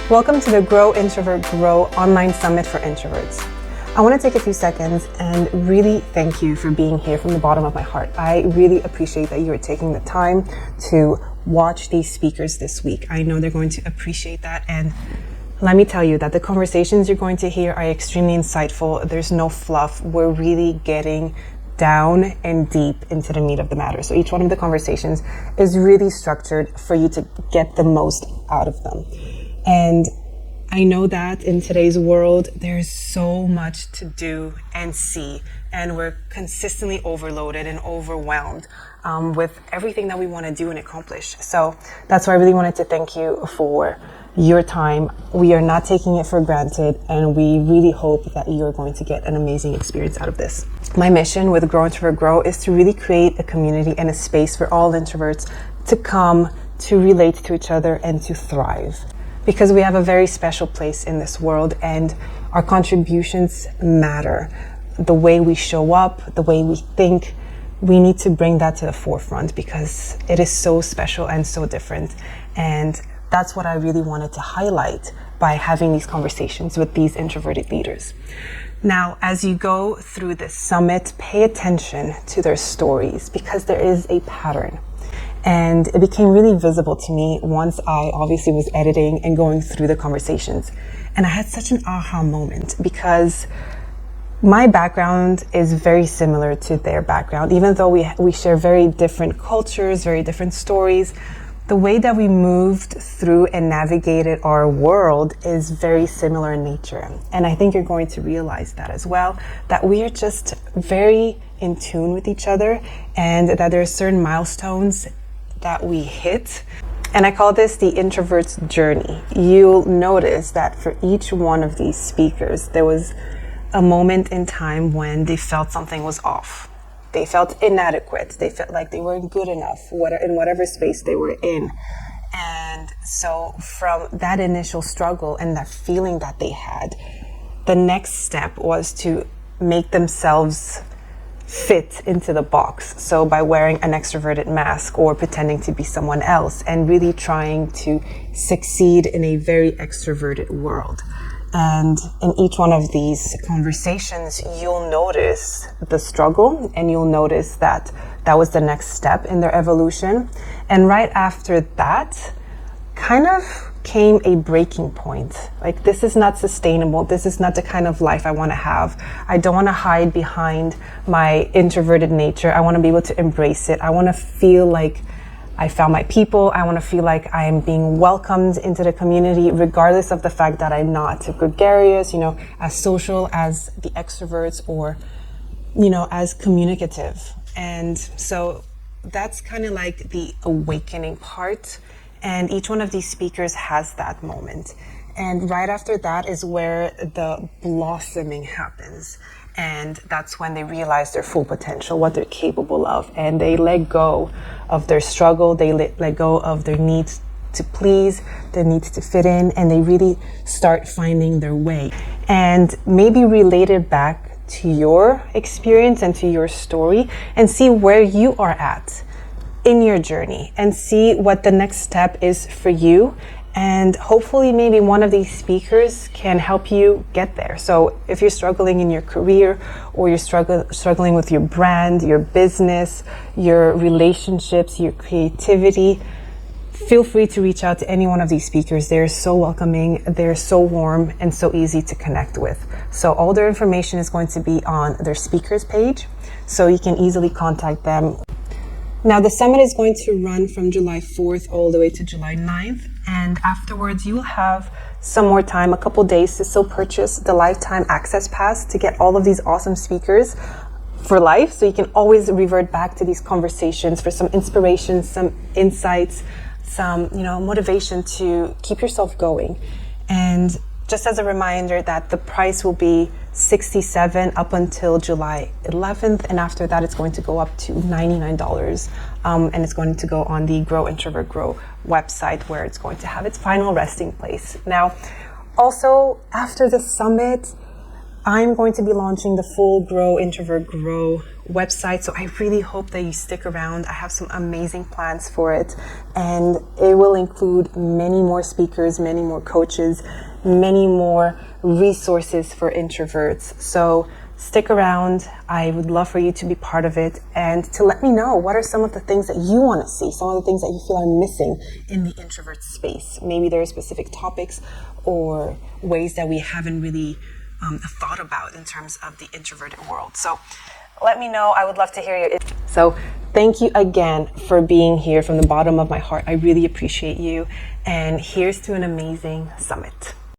Welcome to the Grow Introvert Grow online summit for introverts. I want to take a few seconds and really thank you for being here from the bottom of my heart. I really appreciate that you are taking the time to watch these speakers this week. I know they're going to appreciate that, and let me tell you that the conversations you're going to hear are extremely insightful. There's no fluff. We're really getting down and deep into the meat of the matter. So each one of the conversations is really structured for you to get the most out of them. And I know that in today's world, there's so much to do and see, and we're consistently overloaded and overwhelmed with everything that we want to do and accomplish. So that's why I really wanted to thank you for your time. We are not taking it for granted, and we really hope that you're going to get an amazing experience out of this. My mission with Grow Introvert Grow is to really create a community and a space for all introverts to come, to relate to each other, and to thrive. Because we have a very special place in this world, and our contributions matter. The way we show up, the way we think, we need to bring that to the forefront because it is so special and so different. And that's what I really wanted to highlight by having these conversations with these introverted leaders. Now, as you go through this summit, pay attention to their stories because there is a pattern. And it became really visible to me once I obviously was editing and going through the conversations. And I had such an aha moment because my background is very similar to their background. Even though we share very different cultures, very different stories, the way that we moved through and navigated our world is very similar in nature. And I think you're going to realize that as well, that we are just very in tune with each other and that there are certain milestones that we hit. And I call this the introvert's journey. You'll notice that for each one of these speakers, there was a moment in time when they felt something was off. They felt inadequate. They felt like they weren't good enough in whatever space they were in. And so from that initial struggle and that feeling that they had, the next step was to make themselves fit into the box. So by wearing an extroverted mask or pretending to be someone else and really trying to succeed in a very extroverted world. And in each one of these conversations, you'll notice the struggle and you'll notice that that was the next step in their evolution. And right after that, kind of came a breaking point. Like, this is not sustainable. This is not the kind of life I want to have. I don't want to hide behind my introverted nature. I want to be able to embrace it. I want to feel like I found my people. I want to feel like I am being welcomed into the community, regardless of the fact that I'm not gregarious, as social as the extroverts or, as communicative. And so that's kind of like the awakening part. And each one of these speakers has that moment. And right after that is where the blossoming happens. And that's when they realize their full potential, what they're capable of. And they let go of their struggle. They let go of their need to please, their need to fit in, and they really start finding their way. And maybe relate it back to your experience and to your story and see where you are at in your journey and see what the next step is for you. And hopefully maybe one of these speakers can help you get there. So if you're struggling in your career or you're struggling with your brand, your business, your relationships, your creativity, feel free to reach out to any one of these speakers. They're so welcoming, they're so warm, and so easy to connect with. So all their information is going to be on their speakers page, so you can easily contact them. Now, the summit is going to run from July 4th all the way to July 9th. And afterwards, you will have some more time, a couple days, to still purchase the lifetime access pass to get all of these awesome speakers for life. So you can always revert back to these conversations for some inspiration, some insights, some, motivation to keep yourself going. And just as a reminder that the price will be $67 up until July 11th, and after that it's going to go up to $99, and it's going to go on the Grow Introvert Grow website where it's going to have its final resting place. Now, also after the summit, I'm going to be launching the full Grow Introvert Grow website. So I really hope that you stick around. I have some amazing plans for it, and it will include many more speakers, many more coaches, many more resources for introverts. So stick around. I would love for you to be part of it and to let me know what are some of the things that you want to see, some of the things that you feel are missing in the introvert space. Maybe there are specific topics or ways that we haven't really thought about in terms of the introverted world. So let me know. I would love to hear you. So thank you again for being here from the bottom of my heart. I really appreciate you. And here's to an amazing summit.